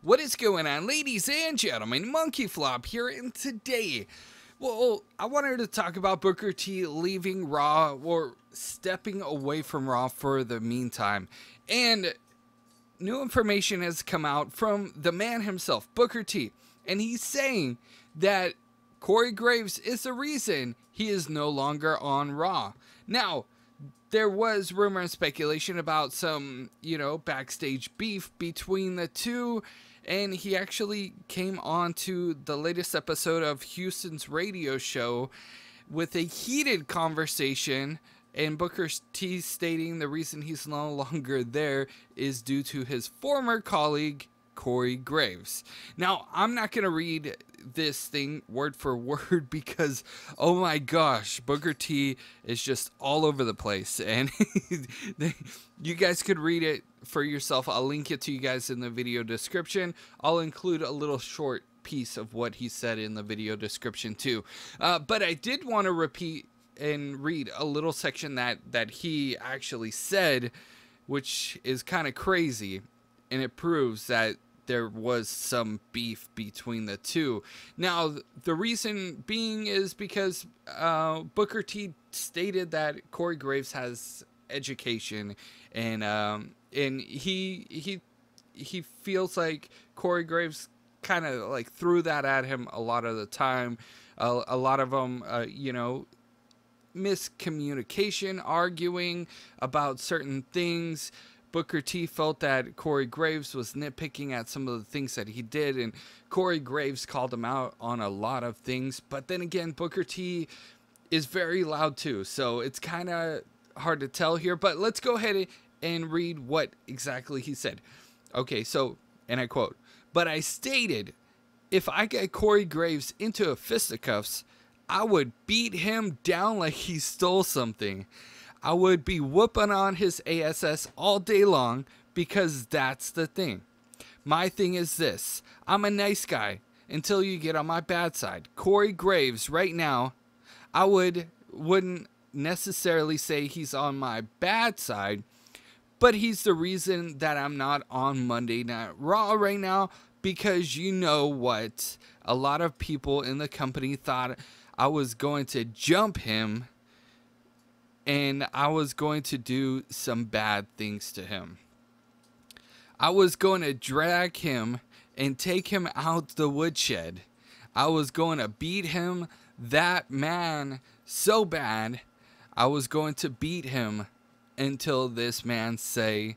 What is going on, ladies and gentlemen? Monkey Flop here, and today, well, I wanted to talk about Booker T leaving Raw, or stepping away from Raw for the meantime. And new information has come out from the man himself, Booker T, and he's saying that Corey Graves is the reason he is no longer on Raw. Now, there was rumor and speculation about some, backstage beef between the two, and he actually came on to the latest episode of Houston's radio show with a heated conversation, and Booker T stating the reason he's no longer there is due to his former colleague, Corey Graves. Now, I'm not going to read this thing word for word because, oh my gosh, Booker T is just all over the place, and you guys could read it for yourself. I'll link it to you guys in the video description. I'll include a little short piece of what he said in the video description too. But I did want to repeat and read a little section that he actually said, which is kind of crazy, and it proves that there was some beef between the two. Now, the reason being is because Booker stated that Corey Graves has education, and he feels like Corey Graves kind of like threw that at him a lot of the time. A lot of them, miscommunication, arguing about certain things. Booker T felt that Corey Graves was nitpicking at some of the things that he did, and Corey Graves called him out on a lot of things. But then again, Booker T is very loud too, so it's kind of hard to tell here. But let's go ahead and read what exactly he said. Okay, so, and I quote, "But I stated, if I get Corey Graves into a fisticuffs, I would beat him down like he stole something. I would be whooping on his ass all day long, because that's the thing. My thing is this: I'm a nice guy until you get on my bad side. Corey Graves right now, I wouldn't necessarily say he's on my bad side, but he's the reason that I'm not on Monday Night Raw right now, because you know what? A lot of people in the company thought I was going to jump him, and I was going to do some bad things to him. I was going to drag him and take him out the woodshed. I was going to beat him, that man, so bad. I was going to beat him until this man say,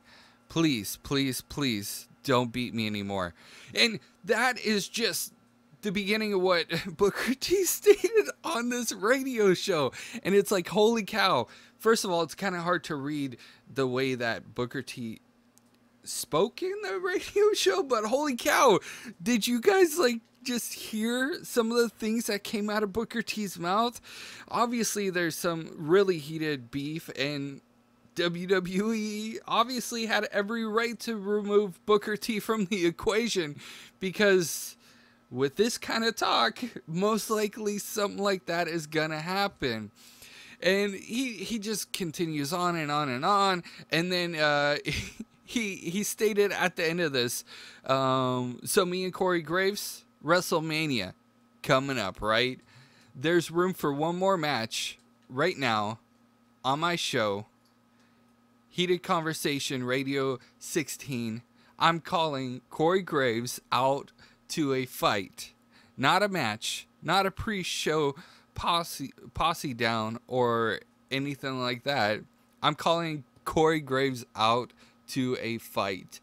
please, please, please, don't beat me anymore." And that is just the beginning of what Booker T stated on this radio show. And it's like, holy cow. First of all, it's kind of hard to read the way that Booker T spoke in the radio show, but holy cow, did you guys just hear some of the things that came out of Booker T's mouth? Obviously, there's some really heated beef, and WWE obviously had every right to remove Booker T from the equation, because with this kind of talk, most likely something like that is gonna happen. And he just continues on and on and on, and then he stated at the end of this, so me and Corey Graves, Wrestlemania coming up, right? There's room for one more match right now on my show, Heated Conversation Radio 16. I'm calling Corey Graves out to a fight, not a match, not a pre-show posse down or anything like that. I'm calling Corey Graves out to a fight.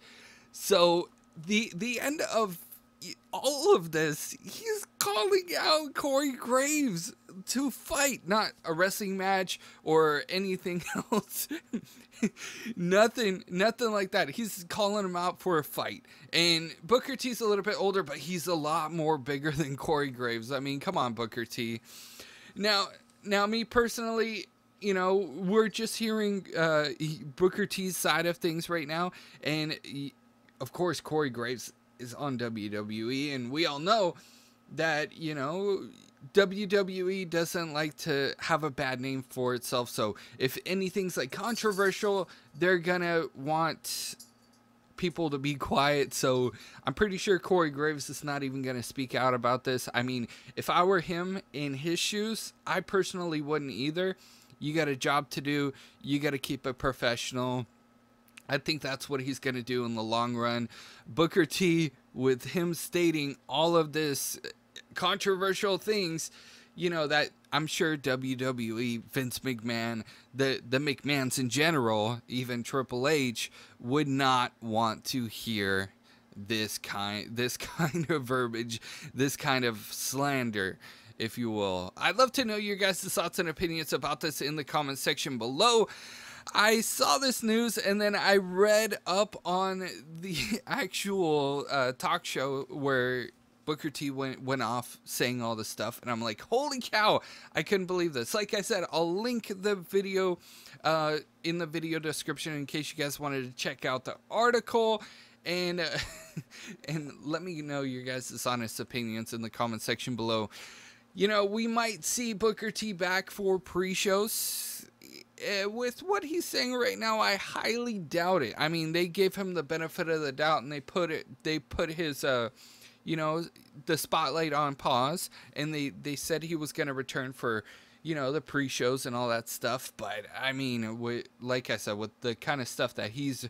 So the end of all of this, he's calling out Corey Graves to fight, not a wrestling match or anything else. nothing like that. He's calling him out for a fight. And Booker T's a little bit older, but he's a lot more bigger than Corey Graves. I mean, come on, Booker T. Now me personally, we're just hearing Booker T's side of things right now, and of course Corey Graves is on WWE, and we all know that, WWE doesn't like to have a bad name for itself. So if anything's controversial, they're gonna want people to be quiet. So I'm pretty sure Corey Graves is not even going to speak out about this. I mean, if I were him in his shoes, I personally wouldn't either. You got a job to do. You got to keep it professional. I think that's what he's going to do in the long run. Booker T, with him stating all of this controversial things, you know, that I'm sure WWE, Vince McMahon, the McMahons in general, even Triple H, would not want to hear this kind of verbiage, this kind of slander, if you will. I'd love to know your guys' thoughts and opinions about this in the comment section below. I saw this news and then I read up on the actual talk show where Booker T went off saying all this stuff, and I'm like, holy cow, I couldn't believe this. Like I said, I'll link the video in the video description in case you guys wanted to check out the article, and and let me know your guys' honest opinions in the comment section below. You know, we might see Booker T back for pre-shows. With what he's saying right now, I highly doubt it. I mean, they gave him the benefit of the doubt, and they put his you know, the spotlight on pause, and they said he was going to return for, you know, the pre-shows and all that stuff. But I mean, like I said, with the kind of stuff that he's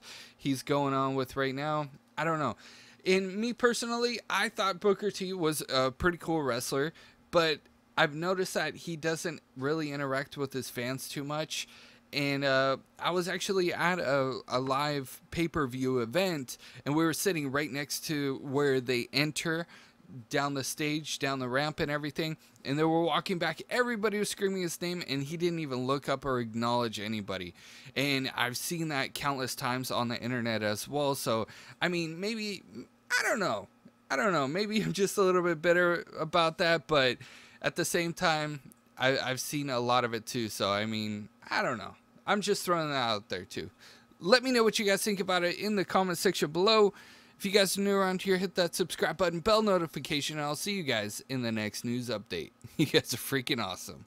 going on with right now, I don't know. In me personally, I thought Booker T was a pretty cool wrestler, but I've noticed that he doesn't really interact with his fans too much. And I was actually at a live pay-per-view event, and we were sitting right next to where they enter down the stage, down the ramp and everything. And they were walking back. Everybody was screaming his name, and he didn't even look up or acknowledge anybody. And I've seen that countless times on the internet as well. So, I mean, maybe, I don't know. Maybe I'm just a little bit bitter about that, but at the same time, I've seen a lot of it too, so I mean, I don't know. I'm just throwing that out there too. Let me know what you guys think about it in the comment section below. If you guys are new around here, hit that subscribe button, bell notification, and I'll see you guys in the next news update. You guys are freaking awesome.